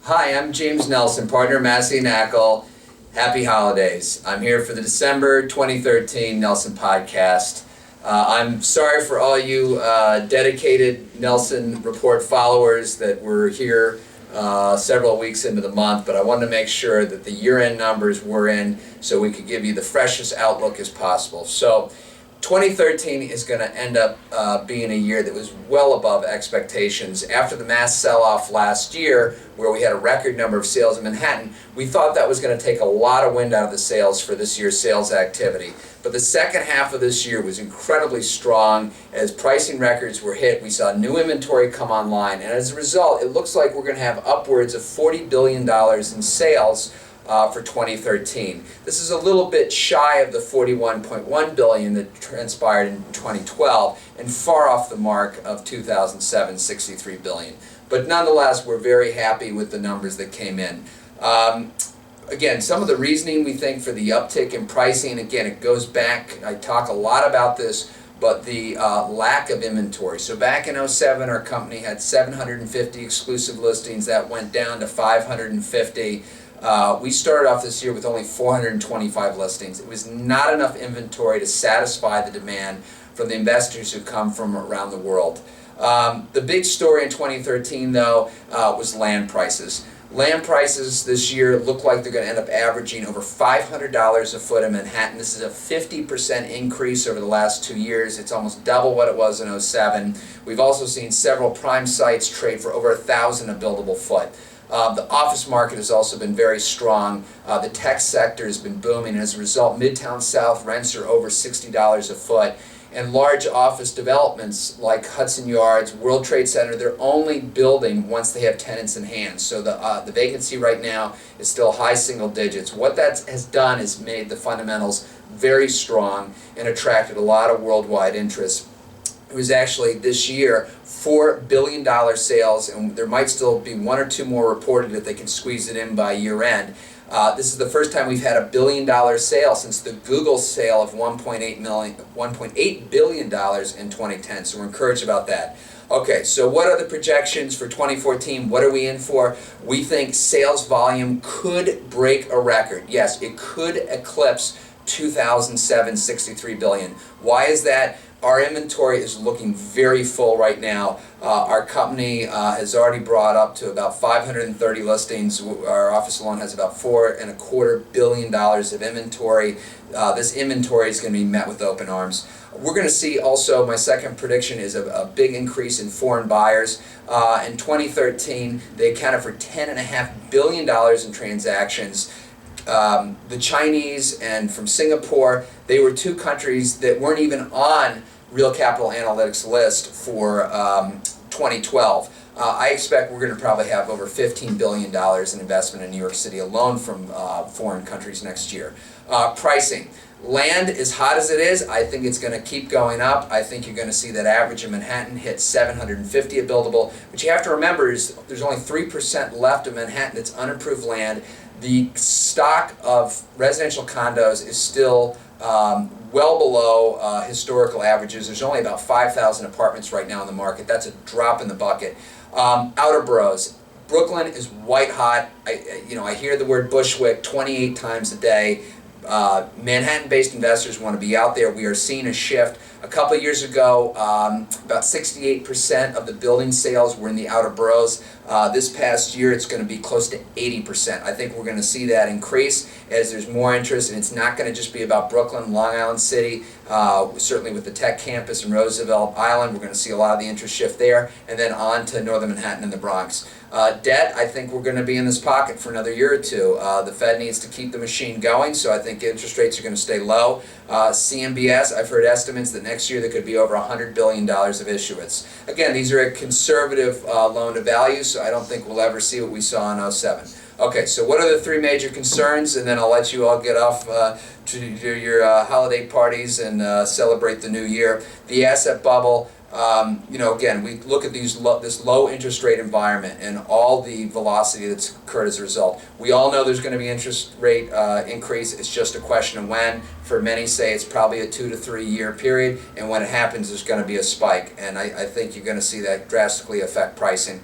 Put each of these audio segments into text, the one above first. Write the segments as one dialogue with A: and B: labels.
A: Hi, I'm James Nelson, partner of Massey and Ackle. Happy holidays. I'm here for the December 2013 Nelson podcast. I'm sorry for all you dedicated Nelson Report followers that were here several weeks into the month, but I wanted to make sure that the year-end numbers were in so we could give you the freshest outlook as possible. So 2013 is going to end up being a year that was well above expectations. After the mass sell-off last year, where we had a record number of sales in Manhattan, we thought that was going to take a lot of wind out of the sails for this year's sales activity. But the second half of this year was incredibly strong. As pricing records were hit, we saw new inventory come online, and as a result, it looks like we're going to have upwards of $40 billion in sales for 2013. This is a little bit shy of the $41.1 billion that transpired in 2012 and far off the mark of 2007's $63 billion. But nonetheless, we're very happy with the numbers that came in. Again, some of the reasoning we think for the uptick in pricing, again, it goes back, I talk a lot about this, but the lack of inventory. So back in 2007, our company had 750 exclusive listings. That went down to 550. We started off this year with only 425 listings. It was not enough inventory to satisfy the demand from the investors who come from around the world. The big story in 2013, though, was land prices. Land prices this year look like they're going to end up averaging over $500 a foot in Manhattan. This is a 50% increase over the last 2 years. It's almost double what it was in 2007. We've also seen several prime sites trade for over $1,000 a buildable foot. The office market has also been very strong. The tech sector has been booming, and as a result, Midtown South rents are over $60 a foot. And large office developments like Hudson Yards, World Trade Center, they're only building once they have tenants in hand. So the vacancy right now is still high single digits. What that has done is made the fundamentals very strong and attracted a lot of worldwide interest. It was actually this year $4 billion sales, and there might still be one or two more reported if they can squeeze it in by year end. This is the first time we've had a $1 billion sale since the Google sale of $1.8 billion in 2010. So we're encouraged about that. Okay, so what are the projections for 2014? What are we in for? We think sales volume could break a record. Yes, it could eclipse 2007's $63 billion. Why is that? Our inventory is looking very full right now. Our company has already brought up to about 530 listings. Our office alone has about $4.25 billion of inventory. This inventory is going to be met with open arms. We're going to see also, my second prediction is a big increase in foreign buyers. In 2013, they accounted for $10.5 billion in transactions. The Chinese and from Singapore, they were two countries that weren't even on Real Capital Analytics list for 2012. I expect we're going to probably have over $15 billion in investment in New York City alone from foreign countries next year. Pricing. Land, as hot as it is, I think it's going to keep going up. I think you're going to see that average in Manhattan hit $750 a buildable. What you have to remember is there's only 3% left of Manhattan that's unimproved land. The stock of residential condos is still well below historical averages. There's only about 5,000 apartments right now in the market. That's a drop in the bucket. Outer boroughs. Brooklyn is white hot. I hear the word Bushwick 28 times a day. Manhattan-based investors want to be out there. We are seeing a shift. A couple of years ago, about 68% of the building sales were in the outer boroughs. This past year, it's going to be close to 80%. I think we're going to see that increase as there's more interest, and it's not going to just be about Brooklyn, Long Island City. Certainly with the tech campus in Roosevelt Island, we're going to see a lot of the interest shift there, and then on to Northern Manhattan and the Bronx. Debt, I think we're going to be in this pocket for another year or two. The Fed needs to keep the machine going, so I think interest rates are going to stay low. CMBS, I've heard estimates that next year there could be over $100 billion of issuance. Again, these are at conservative loan to value, so I don't think we'll ever see what we saw in 2007. Okay, so what are the three major concerns? And then I'll let you all get off to your holiday parties and celebrate the new year. The asset bubble. Again, we look at this low interest rate environment and all the velocity that's occurred as a result. We all know there's going to be interest rate increase. It's just a question of when. For many say it's probably a 2 to 3 year period, and when it happens, there's going to be a spike. And I think you're going to see that drastically affect pricing.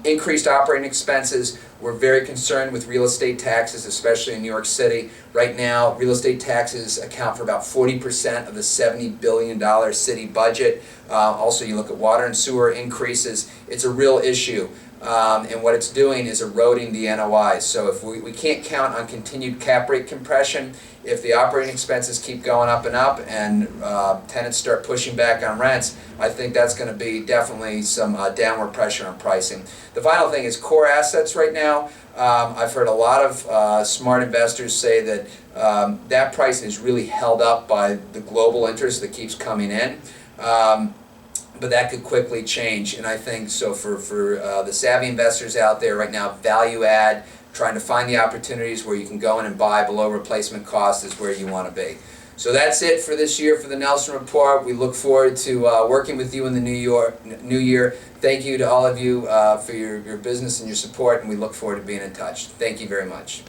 A: Increased operating expenses. We're very concerned with real estate taxes, especially in New York City. Right now, real estate taxes account for about 40% of the $70 billion city budget. Also, you look at water and sewer increases. It's a real issue. And what it's doing is eroding the NOI. So if we can't count on continued cap rate compression, if the operating expenses keep going up and tenants start pushing back on rents, I think that's going to be definitely some downward pressure on pricing. The final thing is core assets right now. I've heard a lot of smart investors say that that pricing is really held up by the global interest that keeps coming in. But that could quickly change, and I think so for the savvy investors out there right now, value add, trying to find the opportunities where you can go in and buy below replacement cost is where you want to be. So that's it for this year for the Nelson Report. We look forward to working with you in the new year. Thank you to all of you for your business and your support, and we look forward to being in touch. Thank you very much.